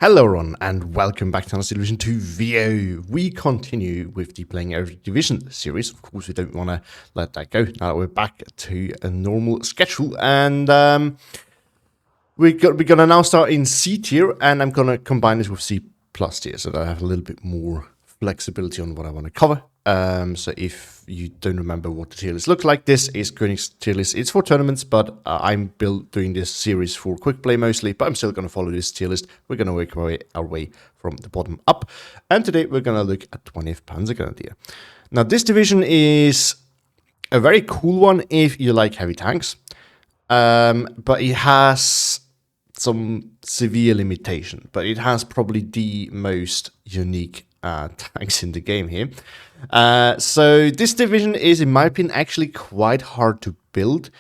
Hello everyone and welcome back to another Division 2 video. We continue with the Playing Every Division series. Of course, we don't want to let that go now that we're back to a normal schedule. And we're going to now start in C tier, and I'm going to combine this with C plus tier so that I have a little bit more flexibility on what I want to cover. So if you don't remember what the tier list looks like, this is Koenig's tier list. It's for tournaments, but I'm doing this series for quick play mostly, but I'm still going to follow this tier list. We're going to work our way from the bottom up. And today we're going to look at 20th Panzergrenadier. Now this division is a very cool one if you like heavy tanks, but it has some severe limitation, but it has probably the most unique tanks in the game here. So this division is, in my opinion, actually quite hard to build,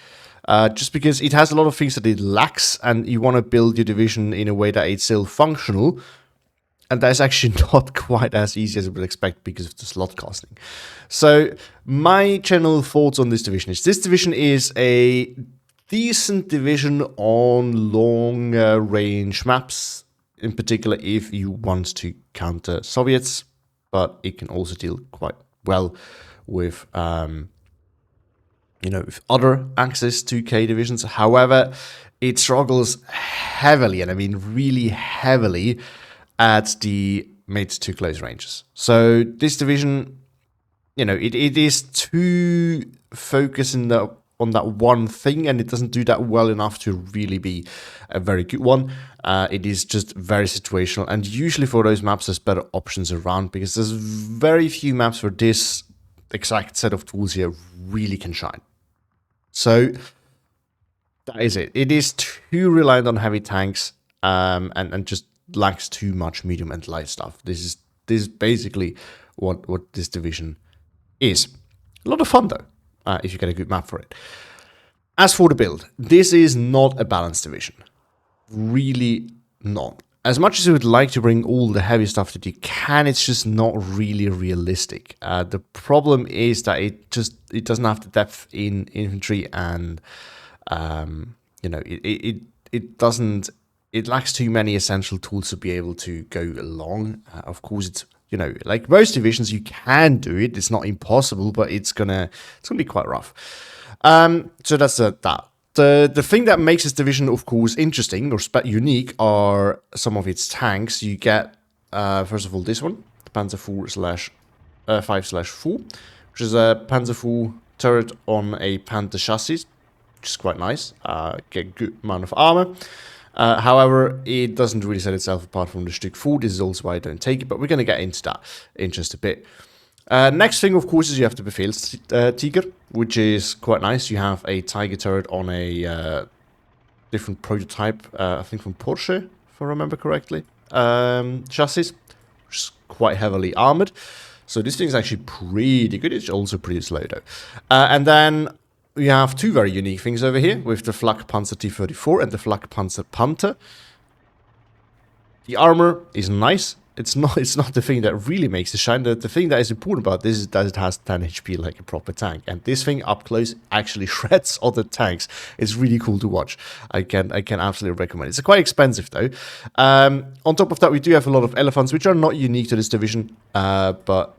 just because it has a lot of things that it lacks, and you want to build your division in a way that it's still functional, and that's actually not quite as easy as you would expect because of the slot casting. So my general thoughts on this division is a decent division on long range maps, in particular if you want to counter Soviets, but it can also deal quite well with with other access to K divisions. However, it struggles heavily, and I mean really heavily, at the mid to close ranges. So this division, it is too focused on that one thing, and it doesn't do that well enough to really be a very good one. It is just very situational, and usually for those maps there's better options around, because there's very few maps where this exact set of tools here really can shine. So that is it. It is too reliant on heavy tanks, and just lacks too much medium and light stuff. This is basically what this division is. A lot of fun though, if you get a good map for it. As for the build, this is not a balanced division. Really not. As much as you would like to bring all the heavy stuff that you can, it's just not really realistic. The problem is that it doesn't have the depth in infantry, and it lacks too many essential tools to be able to go along. Of course, it's like most divisions, you can do it. It's not impossible, but it's gonna be quite rough. So that's that. The thing that makes this division, of course, interesting or unique are some of its tanks. You get, first of all, this one, the Panzer 5/4, which is a Panzer 4 turret on a Panther chassis, which is quite nice. Get a good amount of armor. However, it doesn't really set itself apart from the Stug 4. This is also why I don't take it, but we're going to get into that in just a bit. Next thing, of course, is you have the Befehlstiger, which is quite nice. You have a Tiger turret on a different prototype, I think from Porsche, if I remember correctly, chassis, which is quite heavily armored. So this thing is actually pretty good. It's also pretty slow, though. And then we have two very unique things over here with the Flak Panzer T-34 and the Flak Panzer Panther. The armor is nice. It's not the thing that really makes it shine. The thing that is important about this is that it has 10 HP like a proper tank. And this thing up close actually shreds other tanks. It's really cool to watch. I can absolutely recommend it. It's quite expensive though. On top of that, we do have a lot of elephants, which are not unique to this division. But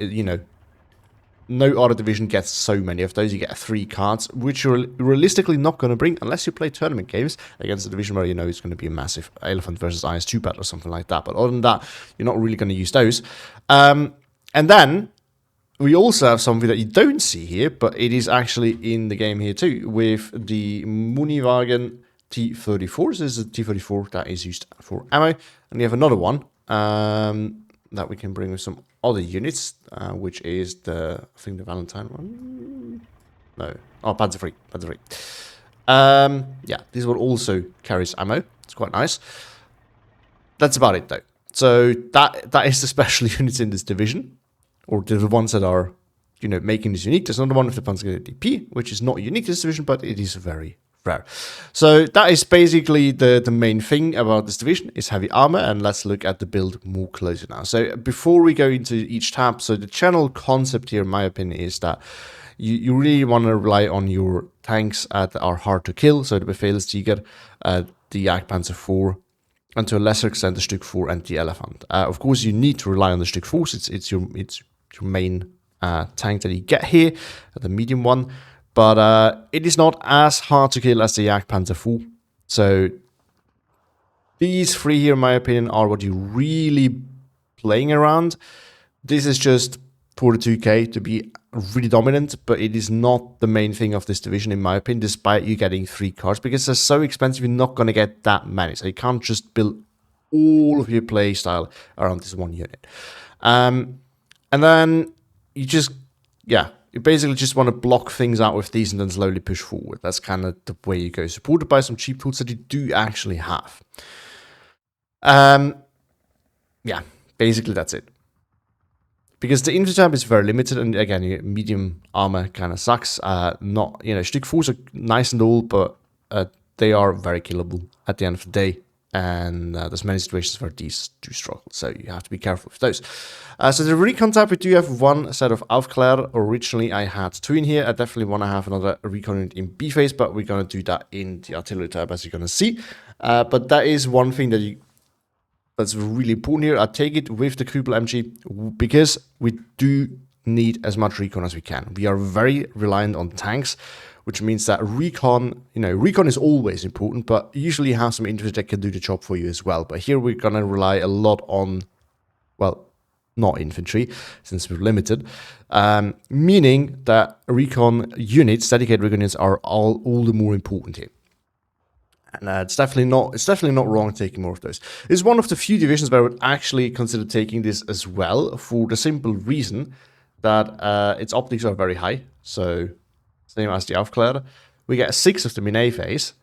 no other division gets so many of those. You get 3 cards, which you're realistically not going to bring unless you play tournament games against a division where it's going to be a massive elephant versus IS-2 battle or something like that. But other than that, you're not really going to use those. And then we also have something that you don't see here, but it is actually in the game here too, with the Muniwagen T-34. So this is a T-34 that is used for ammo. And you have another one that we can bring with some other units, which is the Valentine one. No, Panzer III. Yeah, this one also carries ammo. It's quite nice. That's about it though. So that is the special units in this division, or the ones that are making this unique. There's another one with the Panzergrenadier DP, which is not unique to this division, but it is very rare. So that is basically the main thing about this division, is heavy armor, and let's look at the build more closer now. So before we go into each tab, so the general concept here, in my opinion, is that you really want to rely on your tanks that are hard to kill. So the Befehlstiger, the Jagdpanzer 4, and to a lesser extent the stug 4 and the elephant. Of course, you need to rely on the stug 4. It's your main tank that you get here, the medium one. But it is not as hard to kill as the Jagdpanzer 4. So these three here, in my opinion, are what you're really playing around. This is just for the 2k to be really dominant, but it is not the main thing of this division, in my opinion, despite you getting 3 cards, because they're so expensive, you're not going to get that many. So you can't just build all of your play style around this one unit. And then you just, you basically just want to block things out with these and then slowly push forward. That's kind of the way you go, supported by some cheap tools that you do actually have. Yeah, basically that's it. Because the infantry tab is very limited, and again, medium armor kind of sucks. Not, stug 4s are nice and all, but they are very killable at the end of the day. And there's many situations where these do struggle, so you have to be careful with those. So the recon tab, we do have one set of Aufklär. Originally, I had 2 in here. I definitely want to have another recon unit in B phase, but we're going to do that in the artillery tab, as you're going to see. But that is one thing that's really important here. I take it with the Kubel MG because we do need as much recon as we can. We are very reliant on tanks, which means that recon is always important, but usually you have some infantry that can do the job for you as well. But here we're going to rely a lot on, well, not infantry, since we're limited, meaning that recon units, dedicated recon units, are all the more important here. And it's definitely not wrong taking more of those. It's one of the few divisions where I would actually consider taking this as well, for the simple reason that its optics are very high. So same as the Aufklär. We get 6 of them in A phase,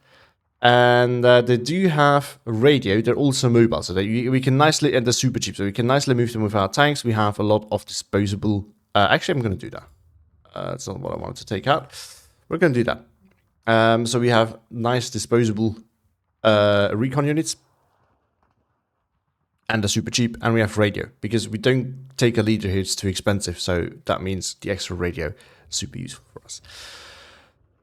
and they do have radio. They're also mobile, so we can nicely, and they're super cheap, so we can nicely move them with our tanks. We have a lot of disposable. Actually, I'm going to do that. That's not what I wanted to take out. We're going to do that. So we have nice disposable recon units, and they're super cheap, and we have radio, because we don't take a leader here, it's too expensive, so that means the extra radio is super useful for us.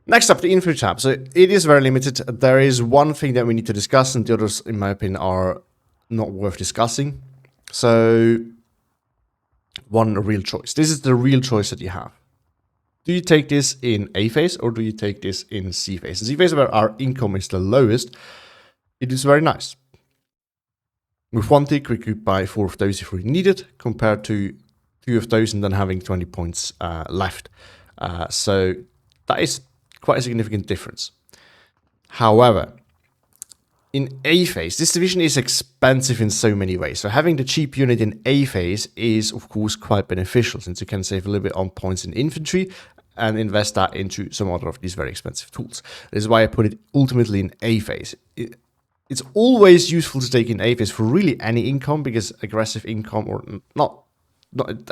Next up, the infantry tab. So it is very limited. There is one thing that we need to discuss, and the others, in my opinion, are not worth discussing. So one real choice. This is the real choice that you have. Do you take this in A phase, or do you take this in C phase? In C phase, where our income is the lowest, it is very nice. With 1 tick, we could buy 4 of those if we need it, compared to 2 of those and then having 20 points left. So that is quite a significant difference. However, in A phase, this division is expensive in so many ways. So having the cheap unit in A phase is, of course, quite beneficial, since you can save a little bit on points in infantry and invest that into some other of these very expensive tools. This is why I put it ultimately in A phase. It's always useful to take in A phase for really any income, because aggressive income or not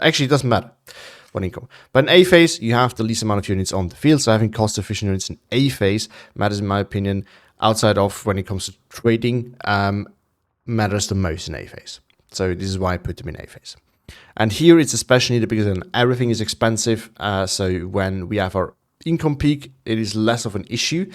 actually, it doesn't matter what income. But in A phase, you have the least amount of units on the field, so having cost-efficient units in A phase matters, in my opinion, outside of when it comes to trading, matters the most in A phase. So this is why I put them in A phase. And here it's especially needed because then everything is expensive. So when we have our income peak, it is less of an issue.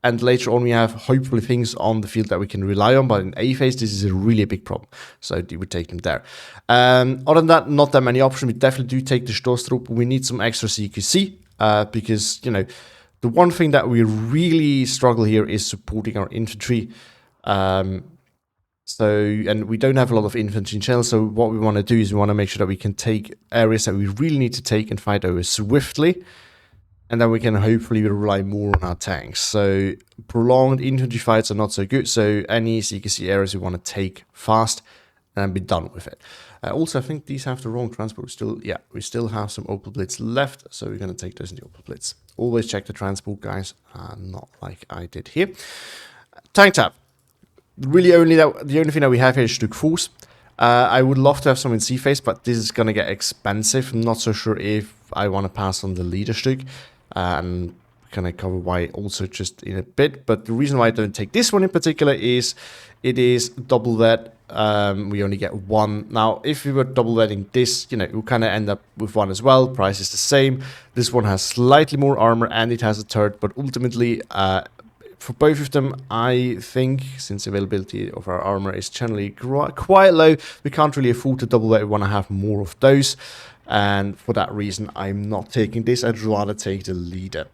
And later on, we have hopefully things on the field that we can rely on. But in A phase, this is a really big problem. So we would take them there. Other than that, not that many options. We definitely do take the Stoßtrupp. We need some extra CQC because, the one thing that we really struggle here is supporting our infantry. And we don't have a lot of infantry in channel, so what we want to do is we want to make sure that we can take areas that we really need to take and fight over swiftly, and then we can hopefully rely more on our tanks. So prolonged infantry fights are not so good, so any CQC areas we want to take fast and be done with it. Also, I think these have the wrong transport. We still have some Opel Blitz left, so we're going to take those in the Opel Blitz. Always check the transport, guys, not like I did here. Tank tab. Really, the only thing that we have here is stug 4s. I would love to have some in C phase, but this is going to get expensive. I'm not so sure if I want to pass on the leader stug. And going to cover why also just in a bit. But the reason why I don't take this one in particular is it is double that. We only get 1. Now, if we were double letting this, we'll kind of end up with 1 as well. Price is the same. This one has slightly more armor and it has a turret, but ultimately, for both of them, I think, since availability of our armor is generally quite low, we can't really afford to double that. We want to have more of those. And for that reason, I'm not taking this. I'd rather take the leader.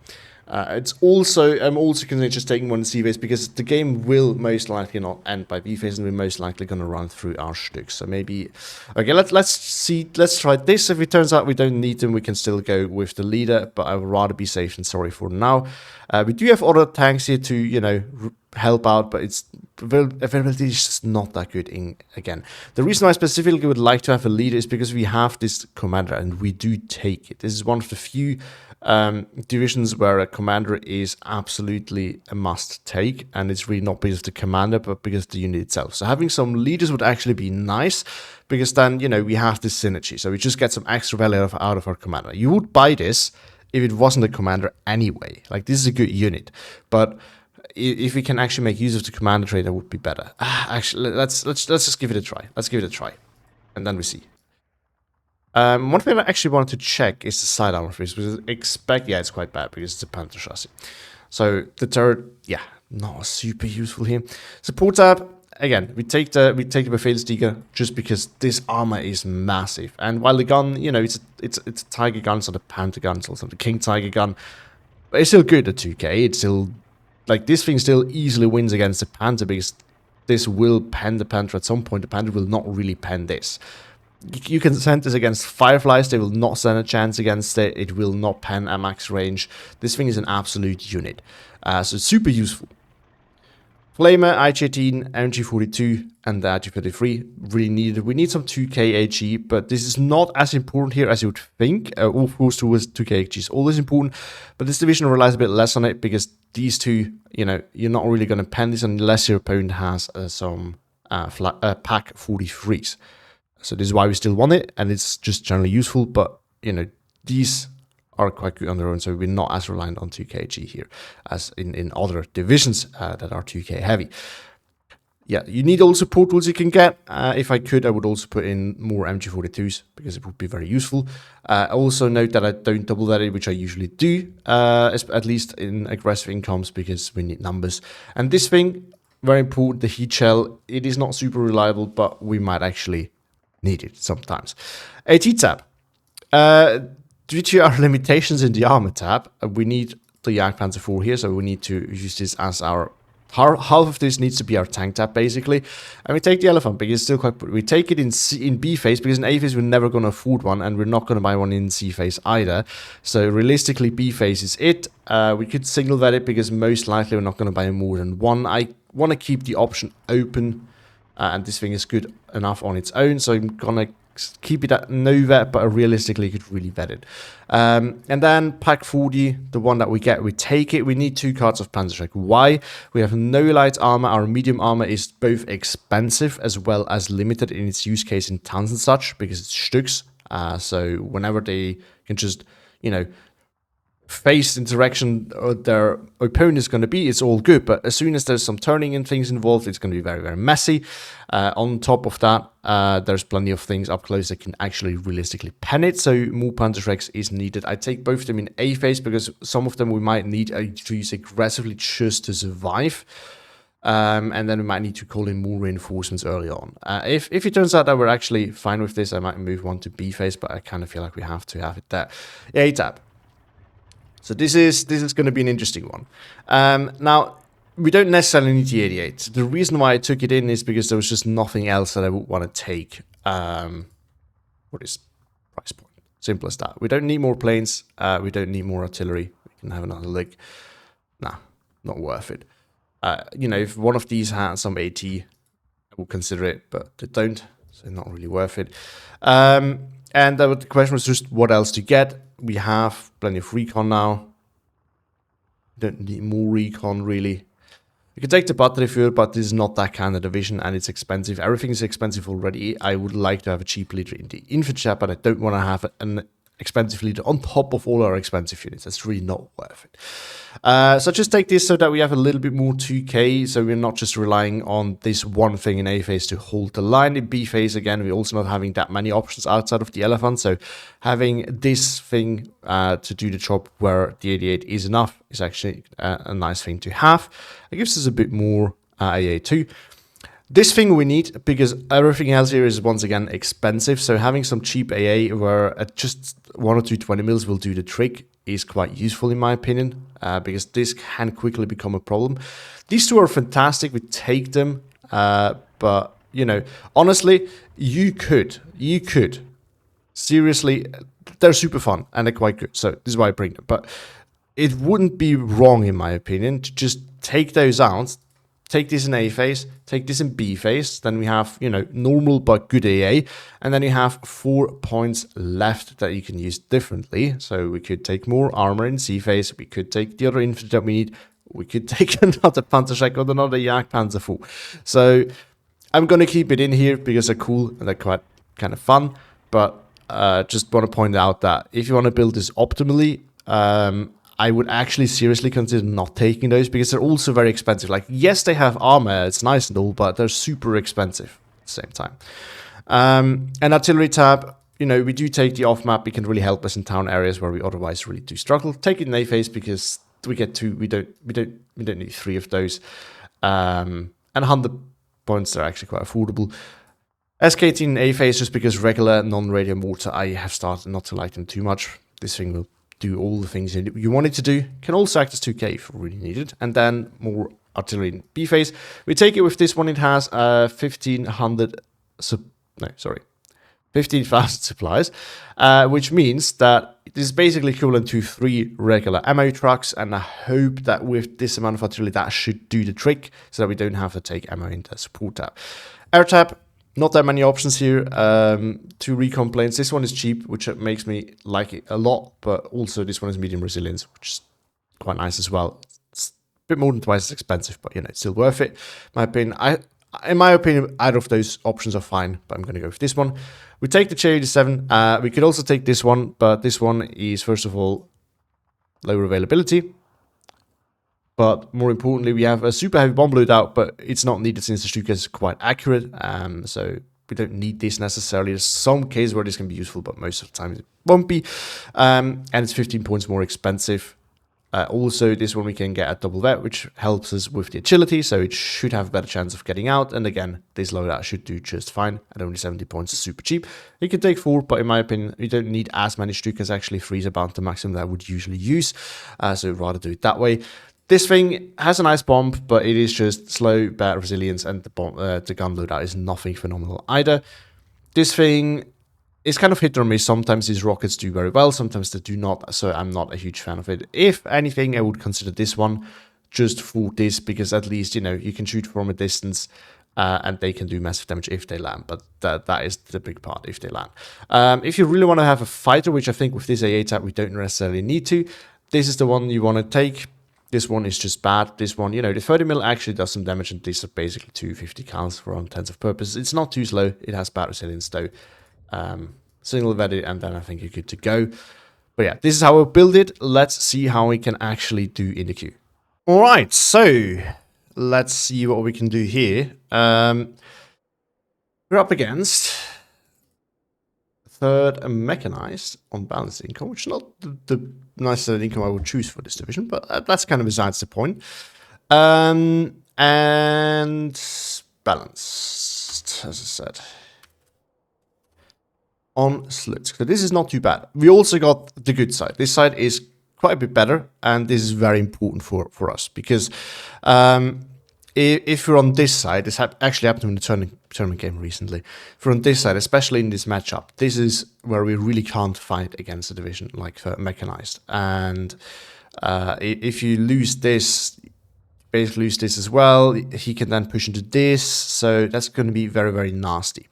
I'm also considering just taking one C phase because the game will most likely not end by B phase, and we're most likely going to run through our stugs. So maybe, okay, let's try this. If it turns out we don't need them, we can still go with the leader. But I would rather be safe than sorry for now. We do have other tanks here to help out, but its availability is just not that good. Again, the reason why I specifically would like to have a leader is because we have this commander, and we do take it. This is one of the few divisions where a commander is absolutely a must take, and it's really not because of the commander but because of the unit itself. So having some leaders would actually be nice, because then we have this synergy, so we just get some extra value out of our commander. You would buy this if it wasn't a commander anyway. Like, this is a good unit, but if we can actually make use of the commander trait, that would be better. Actually, let's just give it a try. Let's give it a try, and then we see. One thing I actually wanted to check is the side armor for this, because it's quite bad because it's a Panther chassis. So the turret, not super useful here. Support tab, again, we take the Befehlstiger just because this armor is massive. And while the gun, it's a Tiger gun, it's not a Panther gun, it's also the King Tiger gun, but it's still good at 2k. It's still, like, this thing still easily wins against the Panther, because this will pen the Panther at some point. The Panther will not really pen this. You can send this against Fireflies, they will not stand a chance against it. It will not pen at max range. This thing is an absolute unit. So it's super useful. Flamer, IG-18, MG-42, and the IG-33 really needed. We need some 2k HE, but this is not as important here as you would think. Of course, 2k HE is always important, but this division relies a bit less on it, because these two, you're not really going to pen this unless your opponent has some pack 43s. So this is why we still want it, and it's just generally useful, but, these are quite good on their own, so we're not as reliant on 2kg here as in other divisions that are 2k heavy. Yeah, you need all support tools you can get. If I could, I would also put in more MG42s, because it would be very useful. Also note that I don't double that, which I usually do, at least in aggressive incomes, because we need numbers. And this thing, very important, the heat shell, it is not super reliable, but we might actually need it sometimes. AT tab. Due to our limitations in the armor tab, we need the Jagdpanzer 4 here, so we need to use this as our... Half of this needs to be our tank tab, basically. And we take the elephant, because it's still quite... We take it in B phase, because in A phase we're never going to afford one, and we're not going to buy one in C phase either. So realistically, B phase is it. We could signal vet it, because most likely we're not going to buy more than one. I want to keep the option open, and this thing is good enough on its own, so I'm gonna keep it at no vet, but realistically you could really vet it. And then pack 40, the one that we get, we take it. We need 2 cards of Panzergrenadier. Why? We have no light armor. Our medium armor is both expensive as well as limited in its use case in towns and such, because it's stugs. So whenever they can just, face interaction their opponent is going to be, it's all good, but as soon as there's some turning and things involved, it's going to be very, very messy. On top of that, there's plenty of things up close that can actually realistically pen it, so more Panzergrenadier is needed. I take both of them in A phase, because some of them we might need to use aggressively just to survive. And then we might need to call in more reinforcements early on. If it turns out that we're actually fine with this, I might move one to B phase, but I kind of feel like we have to have it there. A tab. So this is going to be an interesting one. Now, we don't necessarily need the 88. The reason why I took it in is because there was just nothing else that I would want to take. What is price point? Simple as that. We don't need more planes. We don't need more artillery. We can have another look. Nah, not worth it. If one of these has some AT, I will consider it, but they don't, so not really worth it. And the question was just what else to get. We have plenty of recon now. Don't need more recon, really. You can take the battery fuel, but this is not that kind of division, and it's expensive. Everything is expensive already. I would like to have a cheap leader in the infantry, but I don't want to have an expensive leader on top of all our expensive units. That's really not worth it. So just take this so that we have a little bit more 2k, so we're not just relying on this one thing in A phase to hold the line. In B phase, again, we're also not having that many options outside of the elephant, so having this thing to do the job where the 88 is enough is actually a nice thing to have. It gives us a bit more AA too. This thing we need because everything else here is once again expensive, so having some cheap AA where just 1 or 2 20 mils will do the trick is quite useful in my opinion, because this can quickly become a problem. These two are fantastic, we take them, but you know, honestly, you could, seriously, they're super fun and they're quite good, so this is why I bring them, but it wouldn't be wrong in my opinion to just take those out. Take this in A phase, take this in B phase, then we have, you know, normal but good AA, and then you have 4 points left that you can use differently. So we could take more armor in C phase, we could take the other infantry that we need, we could take another Panzergrenadier or another Jagdpanzer. So I'm going to keep it in here because they're cool and they're quite kind of fun, but just want to point out that if you want to build this optimally, I would actually seriously consider not taking those because they're also very expensive. Like, yes, they have armor, it's nice and all, but they're super expensive at the same time. And artillery tab, you know, we do take the off map. It can really help us in town areas where we otherwise really do struggle. Take it in A phase because we get 2. We don't need 3 of those. And 100 points are actually quite affordable. SKT in A phase just because regular non-radiant mortar, I have started not to like them too much. This thing will do all the things you want it to do. Can also act as 2k if really needed. And then more artillery in B phase. We take it with this one. It has 15,000 supplies, which means that it is basically equivalent to 3 regular ammo trucks. And I hope that with this amount of artillery, that should do the trick so that we don't have to take ammo into support tab. Air tab. Not that many options here. 2 recon planes. This one is cheap, which makes me like it a lot, but also this one is medium resilience, which is quite nice as well. It's a bit more than twice as expensive, but you know, it's still worth it. In my opinion, either of those options are fine, but I'm going to go with this one. We take the J87. We could also take this one, but this one is, first of all, lower availability. But more importantly, we have a super heavy bomb loadout, but it's not needed since the Stuka is quite accurate. So we don't need this necessarily. There's some cases where this can be useful, but most of the time it won't be. And it's 15 points more expensive. Also, this one we can get a double vet, which helps us with the agility, so it should have a better chance of getting out. And again, this loadout should do just fine. At only 70 points is super cheap. You can take 4, but in my opinion, you don't need as many Stukas. Actually, 3 is about the maximum that I would usually use. So I'd rather do it that way. This thing has a nice bomb, but it is just slow, bad resilience, and the gun loadout is nothing phenomenal either. This thing is kind of hit or miss. Sometimes these rockets do very well, sometimes they do not, so I'm not a huge fan of it. If anything, I would consider this one just for this, because at least, you know, you can shoot from a distance, and they can do massive damage if they land, but that is the big part, if they land. If you really want to have a fighter, which I think with this AA tab we don't necessarily need to, this is the one you want to take. This one is just bad. This one, you know, the 30 mil actually does some damage, and these are basically 250 counts for all intents of purposes. It's not too slow. It has bad resilience though. Single vetted, and then I think you're good to go. But yeah, this is how we build it. Let's see how we can actually do in the queue. All right, so let's see what we can do here. We're up against third mechanized on balanced income, which is not the nicest income I would choose for this division, but that's kind of besides the point. And balanced, as I said, on Slutsk. So this is not too bad. We also got the good side. This side is quite a bit better, and this is very important for us, because if you're on this side, this actually happened in the tournament game recently. If you're on this side, especially in this matchup, this is where we really can't fight against a division like mechanized. And if you lose this, basically lose this as well, he can then push into this. So that's going to be very, very nasty.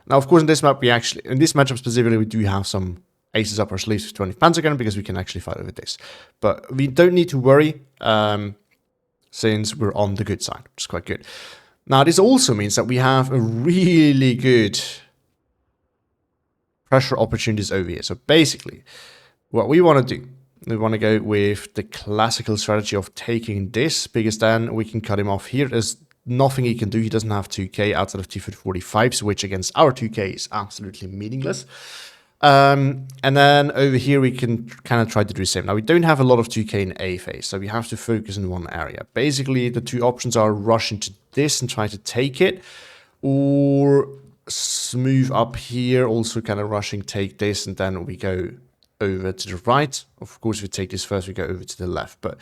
Now, of course, in this map, in this matchup specifically, we do have some aces up our sleeves with 20 Panzergrenadier, because we can actually fight over this. But we don't need to worry, since we're on the good side, which is quite good. Now, this also means that we have a really good pressure opportunities over here. So basically, what we want to do, we want to go with the classical strategy of taking this, because then we can cut him off here. There's nothing he can do. He doesn't have 2k outside of T-45s, which against our 2k is absolutely meaningless. And then over here we can kind of try to do the same. Now we don't have a lot of 2k in A phase, so we have to focus in one area. Basically, the two options are rush into this and try to take it, or move up here, also kind of rushing, take this, and then we go over to the right. Of course, if we take this first, we go over to the left, but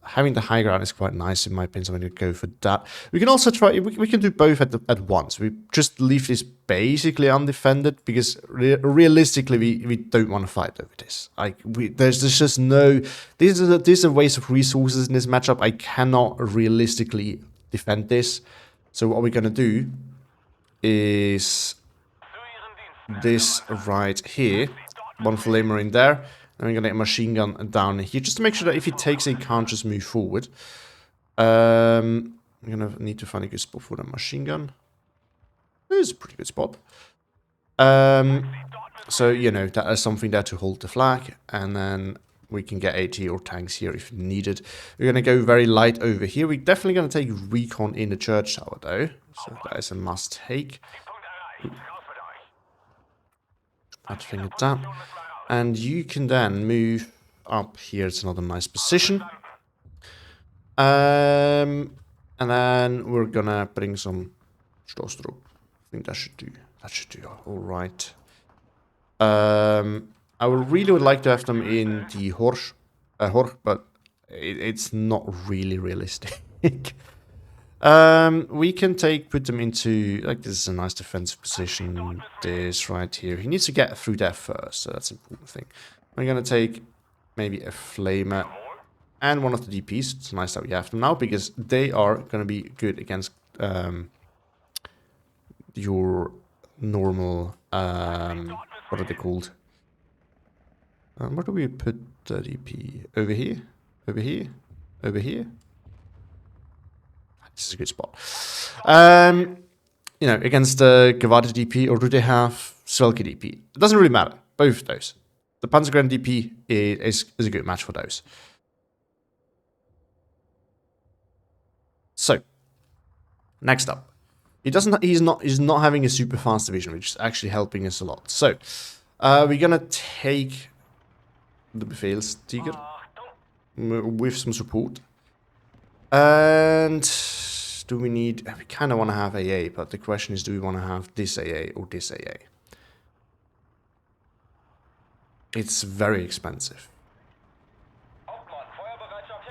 having the high ground is quite nice in my opinion, so I'm going to go for that. We can also try, we can do both at once. We just leave this basically undefended, because realistically we don't want to fight over this. Like, there's just no, this is a waste of resources in this matchup. I cannot realistically defend this. So what we're going to do is this right here, one flamer in there. And we're going to get a machine gun down here, just to make sure that if he takes it, he can't just move forward. I'm going to need to find a good spot for the machine gun. This is a pretty good spot. So, you know, that is something there to hold the flag. And then we can get AT or tanks here if needed. We're going to go very light over here. We're definitely going to take recon in the church tower, though. So that is a must take. That thing at that. And you can then move up here. It's another nice position. And then we're gonna bring some Stostrup. I think that should do. That should do all right. I really would like to have them in the Horch, but it's not really realistic. We can put them into, like, this is a nice defensive position, this right here. He needs to get through there first, so that's an important thing. We're gonna take maybe a flamer and one of the DPs. It's nice that we have them now, because they are gonna be good against your normal, what are they called? Where do we put the DP? Over here? Over here? Over here? This is a good spot. You know, against the Gavada DP, or do they have Svelke DP? It doesn't really matter. Both of those. The Panzergrenadier DP is a good match for those. So, next up. He's not having a super fast division, which is actually helping us a lot. So, we're gonna take the Befehlstiger with some support. And do we need... We kind of want to have AA, but the question is, do we want to have this AA or this AA? It's very expensive.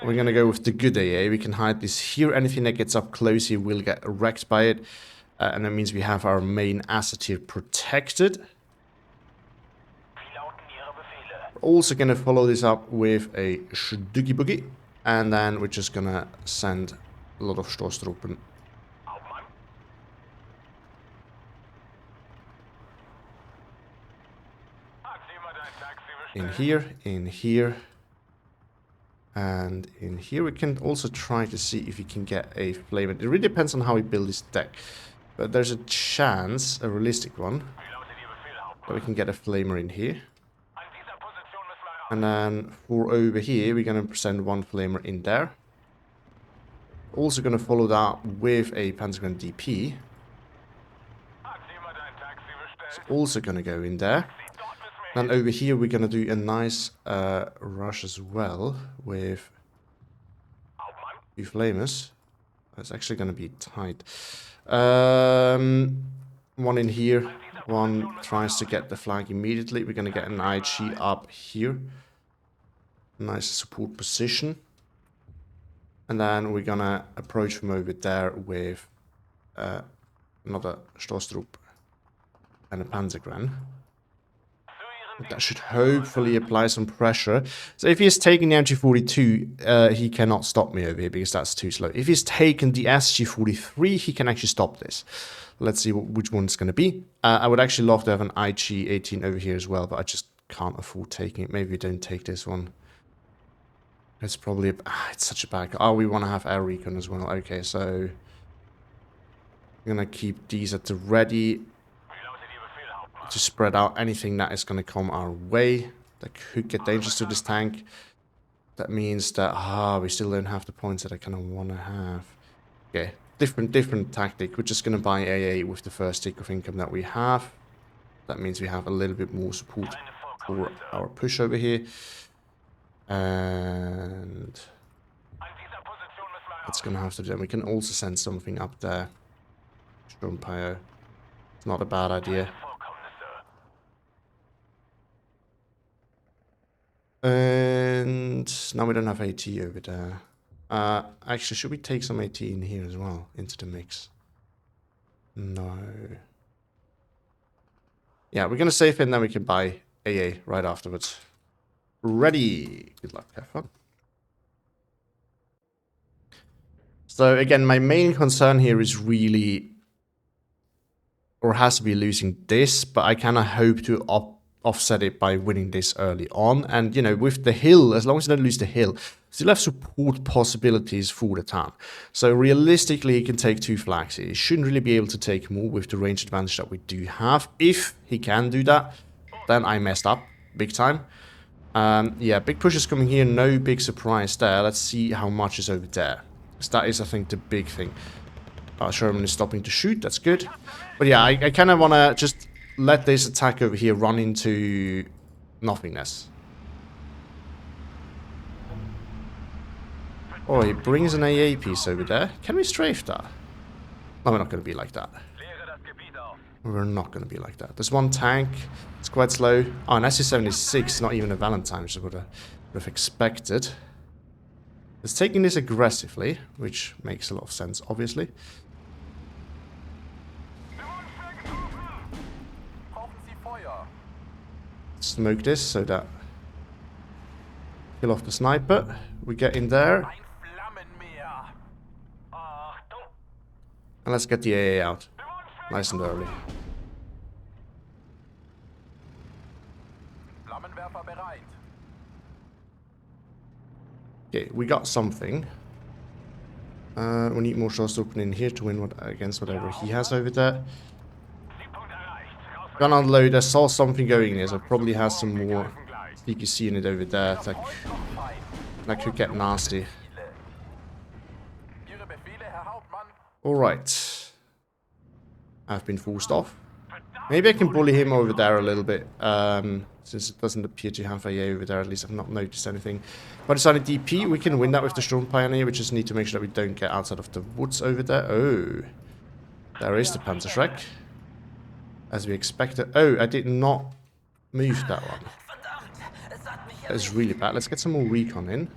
We're going to go with the good AA. We can hide this here. Anything that gets up close here will get wrecked by it. And that means we have our main asset here protected. We're also going to follow this up with a Stuggy Boogie. And then we're just going to send a lot of Stoßtruppen in here, and in here. We can also try to see if we can get a flamer. It really depends on how we build this deck. But there's a chance, a realistic one, that we can get a flamer in here. And then for over here, we're going to send one flamer in there. Also going to follow that with a Panzergrenadier DP. It's also going to go in there. Then over here, we're going to do a nice rush as well with two flamers. It's actually going to be tight. One in here. One tries to get the flag immediately. We're going to get an IG up here. Nice support position. And then we're going to approach from over there with another Stoßtrupp and a Panzergren. That should hopefully apply some pressure. So if he's taking the MG42, he cannot stop me over here because that's too slow. If he's taken the SG43, he can actually stop this. Let's see which one it's going to be. I would actually love to have an IG-18 over here as well, but I just can't afford taking it. Maybe we don't take this one. It's probably... it's such a bad... Oh, we want to have air recon as well. Okay, so... I'm going to keep these at the ready. to spread out anything that is going to come our way that could get dangerous to this tank. That means that, we still don't have the points that I kind of want to have. Okay, different tactic. We're just going to buy AA with the first tick of income that we have. That means we have a little bit more support for our push over here. And that's going to have to do. And we can also send something up there. Strumpio. It's not a bad idea. And now we don't have AT over there. Actually, should we take some AT in here as well, into the mix? No. Yeah, we're gonna save it and then we can buy AA right afterwards. Ready. Good luck, have fun. So again, my main concern here is really, or has to be losing this, but I kind of hope to offset it by winning this early on. And, you know, with the hill, as long as you don't lose the hill, still have support possibilities for the town. So realistically, he can take 2 flags here. He shouldn't really be able to take more with the range advantage that we do have. If he can do that, then I messed up big time. Yeah, big push is coming here. No big surprise there. Let's see how much is over there. Because that is, I think, the big thing. Sherman is stopping to shoot. That's good. But yeah, I kind of want to just let this attack over here run into nothingness. Oh, he brings an AA piece over there. Can we strafe that? No, we're not going to be like that. We're not going to be like that. There's one tank. It's quite slow. Oh, an SC-76, not even a Valentine, which I would have expected. It's taking this aggressively, which makes a lot of sense, obviously. Smoke this so that kill off the sniper. We get in there. And let's get the AA out. Nice and early. Okay, we got something. We need more shots open in here to win against whatever he has over there. Gun unload, I saw something going there, so probably has some more CQC in it over there. That could get nasty. Alright. I've been forced off. Maybe I can bully him over there a little bit. Since it doesn't appear to have AA over there, at least I've not noticed anything. But it's on a DP, we can win that with the Storm Pioneer. We just need to make sure that we don't get outside of the woods over there. Oh. There is the Panzergrenadier. As we expected. Oh, I did not move that one. That is really bad. Let's get some more recon in.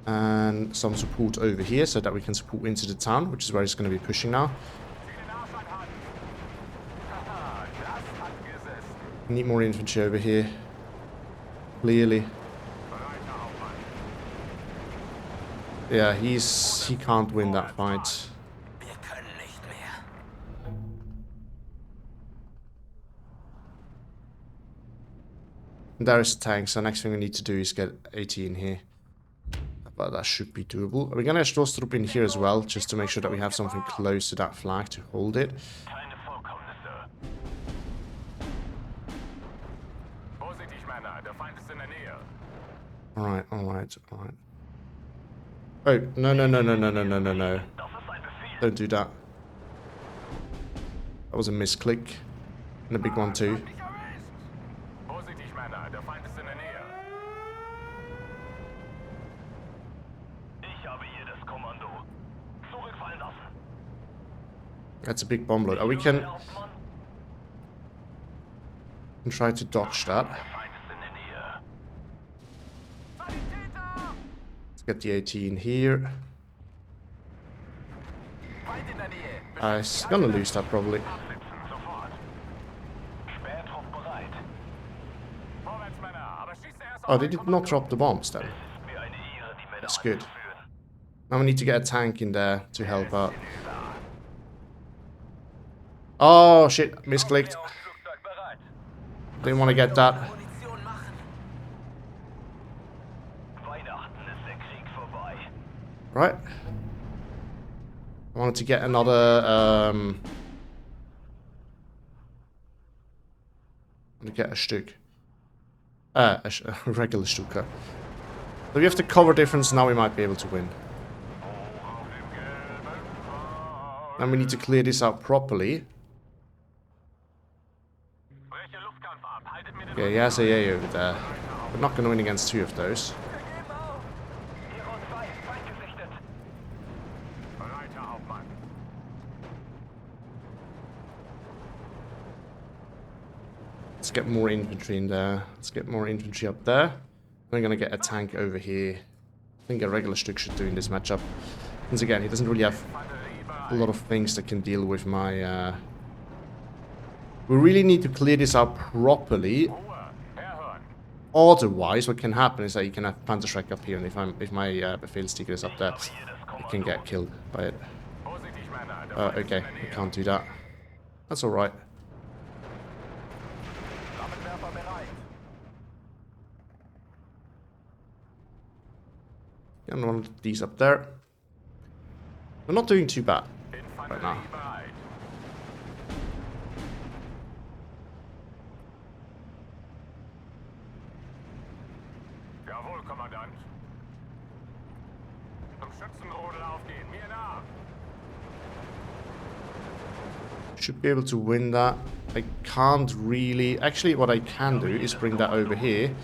And some support over here so that we can support into the town, which is where it's going to be pushing now. We need more infantry over here. Clearly. Yeah, he can't win that fight. There is a tank, so next thing we need to do is get AT in here. But that should be doable. We're gonna Stoßtrupp in here as well, just to make sure that we have something close to that flag to hold it. Alright, alright, alright. Oh, no. Don't do that. That was a misclick. And a big one too. That's a big bomb load. Oh, we can try to dodge that. Let's get the AT in here. He's gonna lose that probably. Oh, they did not drop the bombs then. That's good. Now we need to get a tank in there to help out. Oh shit, misclicked. Didn't want to get that. Right. I wanted to get another And get a stug. A regular Stuka. So we have the cover difference, now we might be able to win. And we need to clear this out properly. Okay, he has AA over there. We're not going to win against two of those. Let's get more infantry in there. Let's get more infantry up there. We're going to get a tank over here. I think a regular Stug should do in this matchup. Once again, he doesn't really have a lot of things that can deal with my... We really need to clear this out properly. Otherwise, what can happen is that you can have Panzergrenadier up here, and if my Befehlstiger is up there, it can get killed by it. Okay, we can't do that. That's alright. And one of these up there. We're not doing too bad right now. Should be able to win that. I can't really... Actually, what I can do is bring that over here.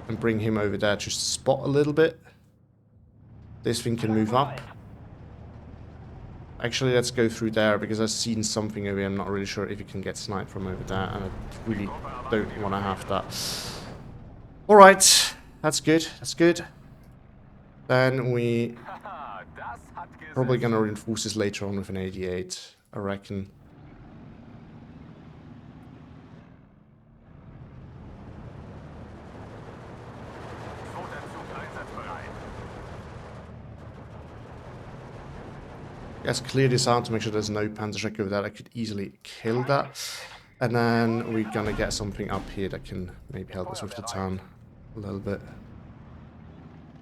And bring him over there just to spot a little bit. This thing can move up. Actually, let's go through there because I've seen something over here. I'm not really sure if you can get sniped from over there. And I really don't want to have that. Alright. That's good. That's good. Then we... Probably going to reinforce this later on with an 88. I reckon. Let's clear this out to make sure there's no Panzergrenadier over there. I could easily kill that. And then we're gonna get something up here that can maybe help us with the town a little bit.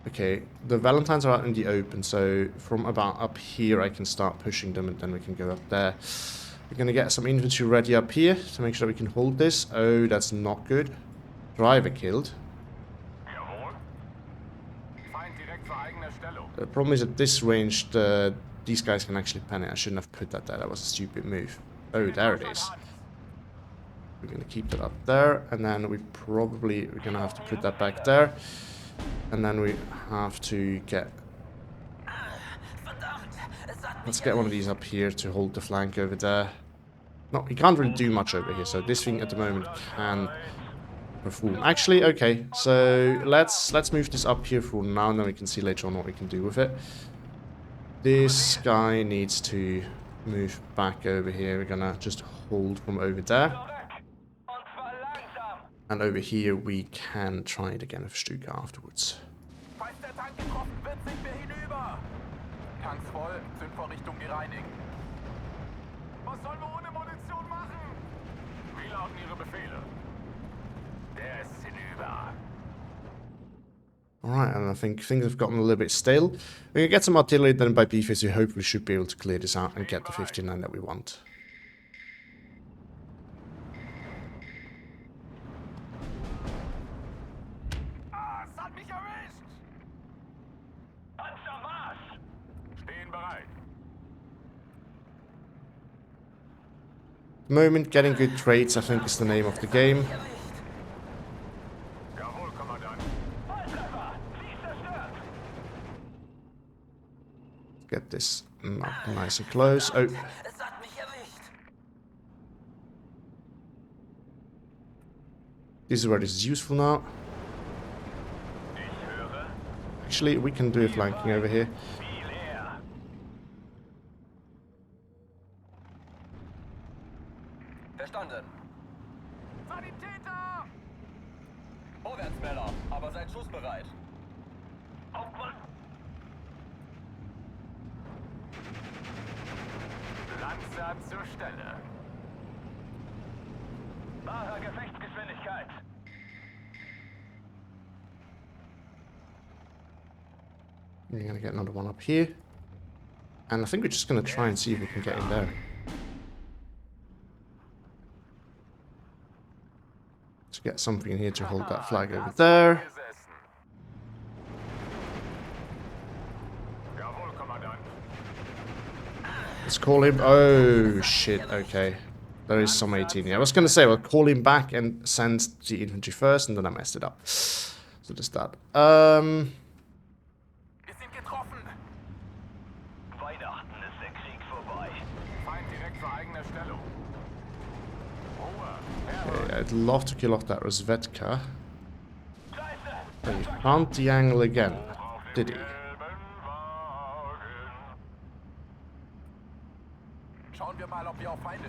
Okay, the Valentines are out in the open, so from about up here I can start pushing them and then we can go up there. We're gonna get some infantry ready up here to make sure we can hold this. Oh, that's not good. Driver killed. The problem is at this range, these guys can actually panic. I shouldn't have put that there. That was a stupid move. Oh, there it is. We're going to keep that up there. And then we're going to have to put that back there. And then we have to get... Let's get one of these up here to hold the flank over there. No, he can't really do much over here. So this thing at the moment can perform. Actually, okay. So let's move this up here for now. And then we can see later on what we can do with it. This guy needs to move back over here. We're gonna just hold from over there. And over here we can try it again with Stuka afterwards. Alright, and I think things have gotten a little bit stale. We can get some artillery then by B-phase, we hopefully should be able to clear this out and get the 59 that we want. At the moment, getting good trades I think is the name of the game. Get this nice and close. Oh. This is where this is useful now. Actually, we can do a flanking over here. Verstanden. Sanitäter! Vorwärtsmänner, aber seid schussbereit. Hauptmann! Langsam zur Stelle. Wahre Gefechtsgeschwindigkeit. We're gonna get another one up here. And I think we're just gonna try and see if we can get in there. get something in here to hold that flag over there. Let's call him. Oh shit, okay. There is some 18 here. I was gonna say, we'll call him back and send the infantry first, and then I messed it up. So just that. Okay, I'd love to kill off that Rozvedka. But he can't de-angle again, did he?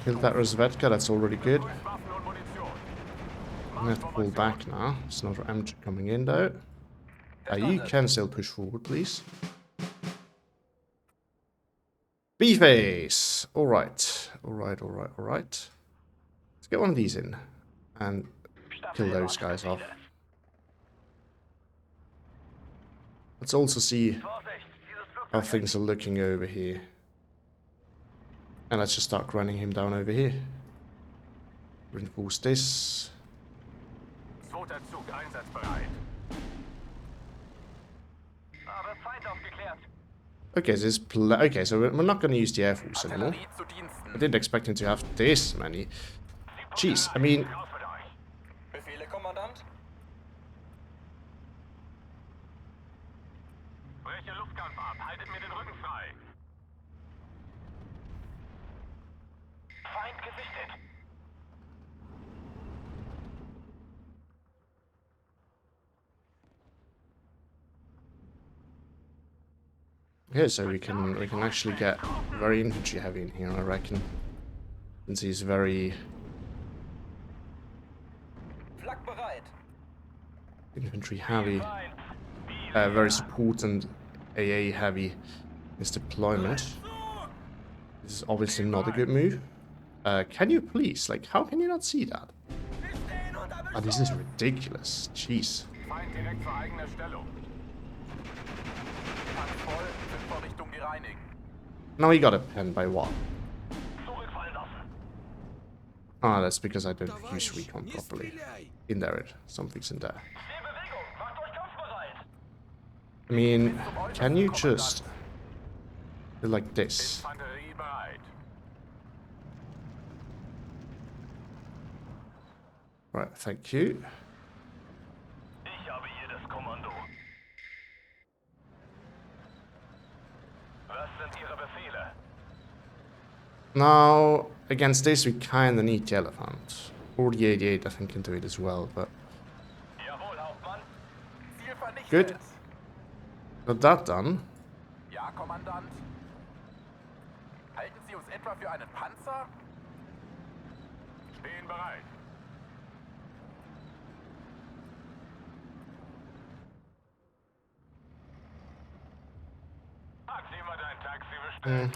Kill that Rozvedka, that's already good. I'm gonna have to pull back now. There's another MG coming in though. You can still push forward, please. B-face! Alright. Alright. Let's get one of these in. And kill those guys off. Let's also see how things are looking over here. And let's just start running him down over here. Reinforce this. Okay, so we're not going to use the Air Force anymore. I didn't expect him to have this many. Jeez, I mean... Yeah, so we can actually get very infantry heavy in here, I reckon. Since he's very infantry heavy, very support and AA heavy his deployment. This is obviously not a good move. Can you please, like, how can you not see that? Oh, this is ridiculous. Jeez. Now he got a pen by what? Ah, that's because I don't use recon properly. In there, something's in there. I mean, can you just do like this? Right, thank you. Now, against this, we kind of need the elephant. Or the 88, I think, can do it as well, but... Good. Got that done.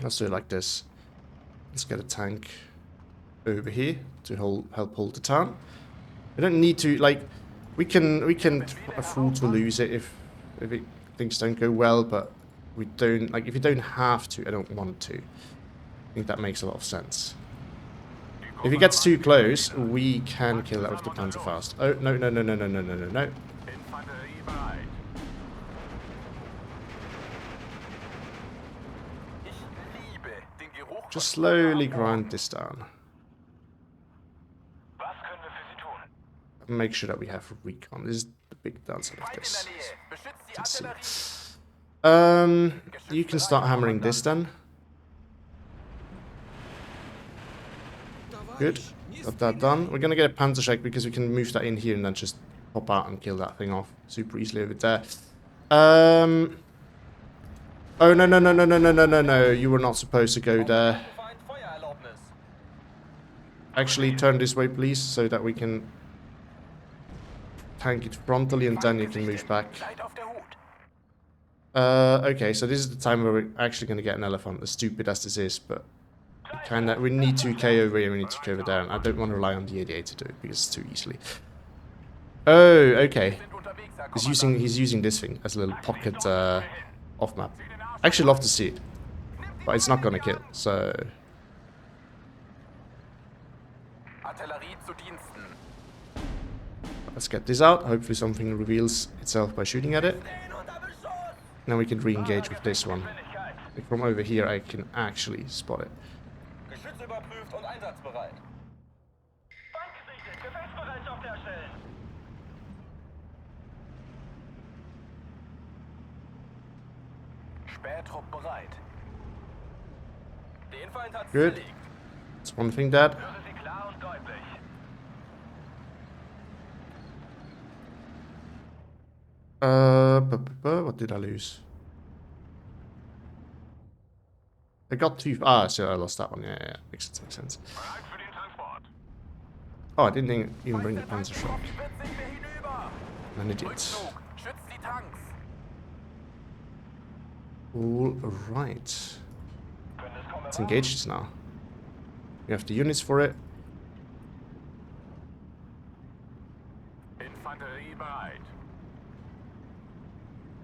Let's do it like this. Let's get a tank over here to help hold the town. We don't need to, like, we can afford to lose it if things don't go well, but we don't, like, if you don't have to, I don't want to. I think that makes a lot of sense. If it gets too close, we can kill that with the Panzer fast. Oh, no. Just slowly grind this down. Make sure that we have recon. This is the big downside of this. Let's see. You can start hammering this then. Good. Got that done. We're gonna get a Panzer check because we can move that in here and then just pop out and kill that thing off super easily over there. Oh, no. You were not supposed to go there. Actually, turn this way, please, so that we can tank it frontally and then you can move back. Okay, so this is the time where we're actually going to get an elephant, as stupid as this is, but we need 2k over here, we need 2k over there, and I don't want to rely on the 88 to do it, because it's too easily. Oh, okay. He's using this thing as a little pocket off-map. I actually love to see it, but it's not gonna kill, so... Let's get this out. Hopefully something reveals itself by shooting at it. Now we can re-engage with this one. Like from over here I can actually spot it. Geschütz überprüft und einsatzbereit. Feind gesichtet, Gefechtsbereitschaft herstellen. Spähtrupp bereit. Der Infant hat Good. zerlegt. That's one thing, Dad. Höre Sie klar und deutlich. What did I lose? I got two. Ah, so I lost that one. Yeah. Makes sense. Bereit für den Transport. Oh, I didn't even bring the Panzer shot. Spitze wir hinüber. An idiot. Rückzug. Schützt die Tanks. All right. Können es kommen. Let's engage this now. We have the units for it. Infanterie bereit.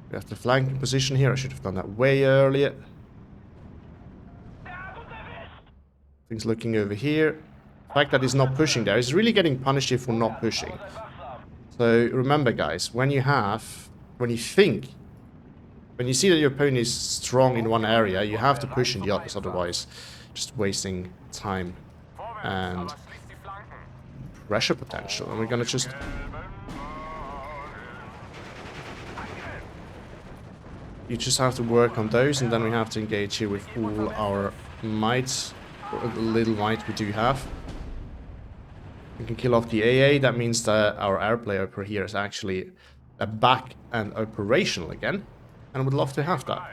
We have the flanking position here. I should have done that way earlier. Things looking over here. The fact that he's not pushing there, he's really getting punished here for not pushing. So remember, guys, when you see that your opponent is strong in one area, you have to push in the others, otherwise just wasting time and pressure potential. And we're gonna just you just have to work on those, and then we have to engage here with all our might, or the little might we do have. We can kill off the AA. That means that our airplay over here is actually back and operational again, and I would love to have that.